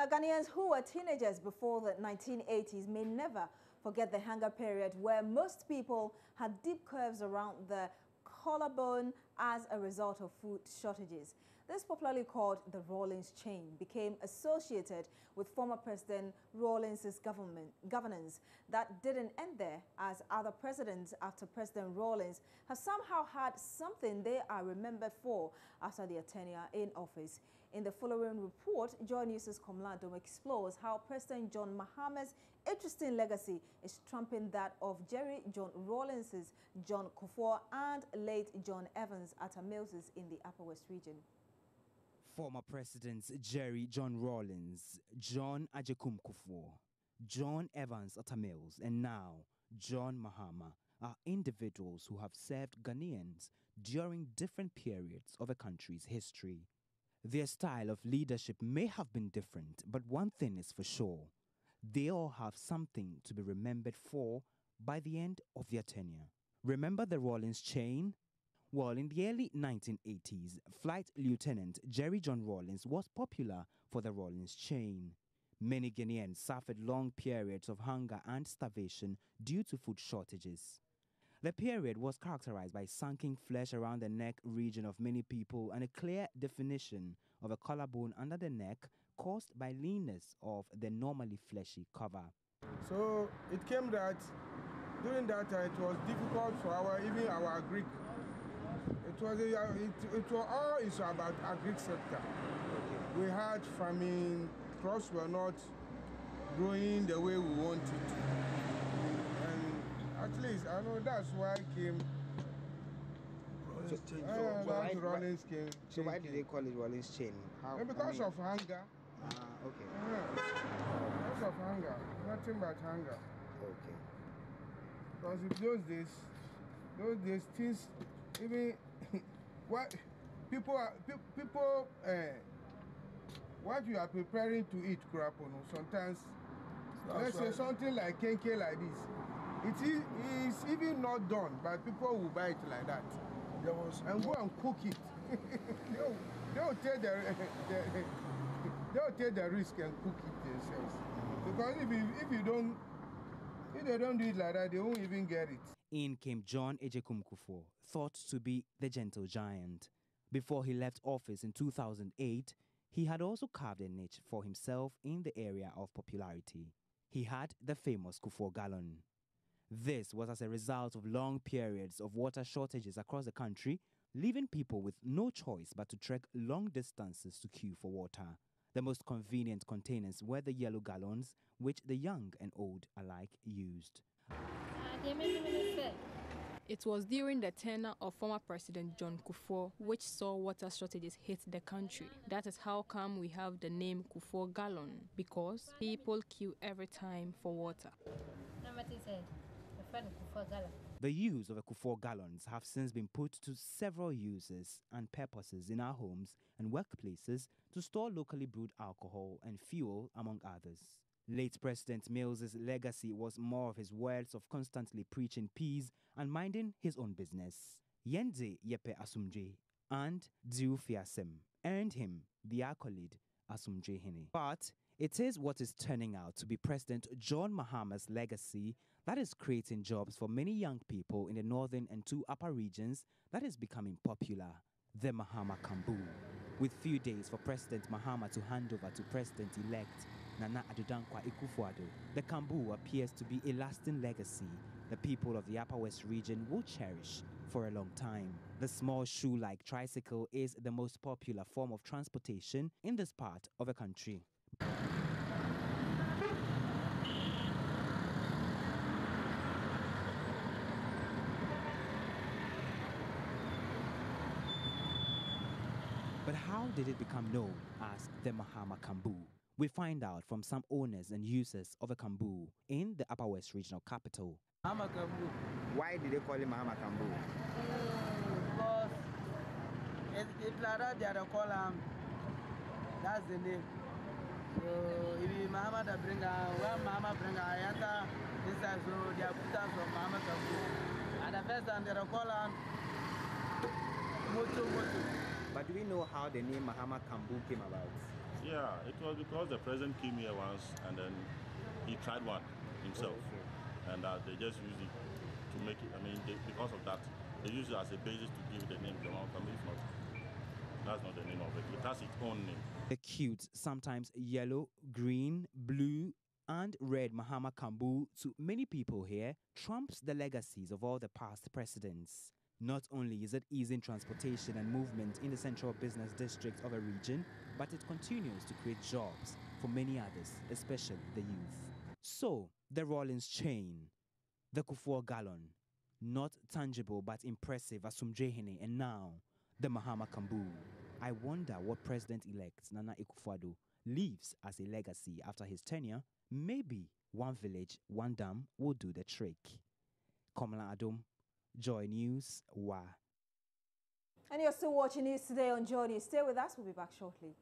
Ghanaians who were teenagers before the 1980s may never forget the hunger period where most people had deep curves around the collarbone as a result of food shortages. This, popularly called the Rawlings chain, became associated with former President Rawlings' governance. That didn't end there, as other presidents after President Rawlings have somehow had something they are remembered for after their tenure in office. In the following report, Joy News' Komlando explores how President John Mahama's interesting legacy is trumping that of Jerry John Rawlings' John Kufuor and late John Evans at Mills in the Upper West region. Former Presidents Jerry John Rawlings, John Ajekum Kufuor, John Evans at Mills, and now John Mahama are individuals who have served Ghanaians during different periods of a country's history. Their style of leadership may have been different, but one thing is for sure: they all have something to be remembered for by the end of their tenure. Remember the Rawlings chain? Well, in the early 1980s, Flight Lieutenant Jerry John Rawlings was popular for the Rawlings chain. Many Ghanaians suffered long periods of hunger and starvation due to food shortages. The period was characterized by sunken flesh around the neck region of many people and a clear definition of a collarbone under the neck caused by leanness of the normally fleshy cover. So it came that during that time it was difficult for even our Greek. It was all is about agri sector. We had famine, crops were not growing the way we wanted to. And at least I know that's why it came. Rawlings came. So why did they call it Rawlings chain? Because of hunger. Okay. Because of hunger, nothing but hunger. Okay. Because in those days things, even what what you are preparing to eat, sometimes let's say something like kenke like this, it is even not done, but people will buy it like that and go and cook it. they'll take the risk and cook it themselves, because if they don't do it like that, they won't even get it. In came John Ajekum Kufuor, thought to be the gentle giant. Before he left office in 2008, he had also carved a niche for himself in the area of popularity. He had the famous Kufuor gallon. This was as a result of long periods of water shortages across the country, leaving people with no choice but to trek long distances to queue for water. The most convenient containers were the yellow gallons, which the young and old alike used. It was during the tenure of former President John Kufuor which saw water shortages hit the country. That is how come we have the name Kufuor gallon, because people queue every time for water. The use of the Kufuor gallons have since been put to several uses and purposes in our homes and workplaces to store locally brewed alcohol and fuel, among others. Late President Mills' legacy was more of his words of constantly preaching peace and minding his own business. Yende Yepe Asumdwe and Diu Fiasem earned him the accolade Asumdwe Hene. But it is what is turning out to be President John Mahama's legacy that is creating jobs for many young people in the northern and two upper regions that is becoming popular. The Mahama Camboo. With few days for President Mahama to hand over to President-elect Nana Akufo-Addo, the Camboo appears to be a lasting legacy the people of the Upper West region will cherish for a long time. The small shoe-like tricycle is the most popular form of transportation in this part of the country. But how did it become known as the Mahama Camboo? We find out from some owners and users of a Camboo in the Upper West regional capital. Mahama Camboo. Why did they call it Mahama Camboo? Because it's like that, they are called that's the name. So if Mahama that bring when Mahama bring I enter this side, so they are put us from Mahama Camboo. And the first time they are called Moto. But do we know how the name Mahama Camboo came about? Yeah, it was because the president came here once and then he tried one himself. And they just used it to make it, because of that, they use it as a basis to give the name Mahama Camboo. If not, that's not the name of it. It has its own name. The cute, sometimes yellow, green, blue, and red Mahama Camboo, to many people here, trumps the legacies of all the past presidents. Not only is it easing transportation and movement in the central business district of a region, but it continues to create jobs for many others, especially the youth. So, the Rawlings chain, the Kufuor gallon, not tangible but impressive as Sumjehene, and now the Mahama Camboo. I wonder what President-elect Nana Akufo-Addo leaves as a legacy after his tenure. Maybe one village, one dam will do the trick. Kamala Adom, Joy News, Wa. And you're still watching News Today on Joy News. Stay with us, we'll be back shortly.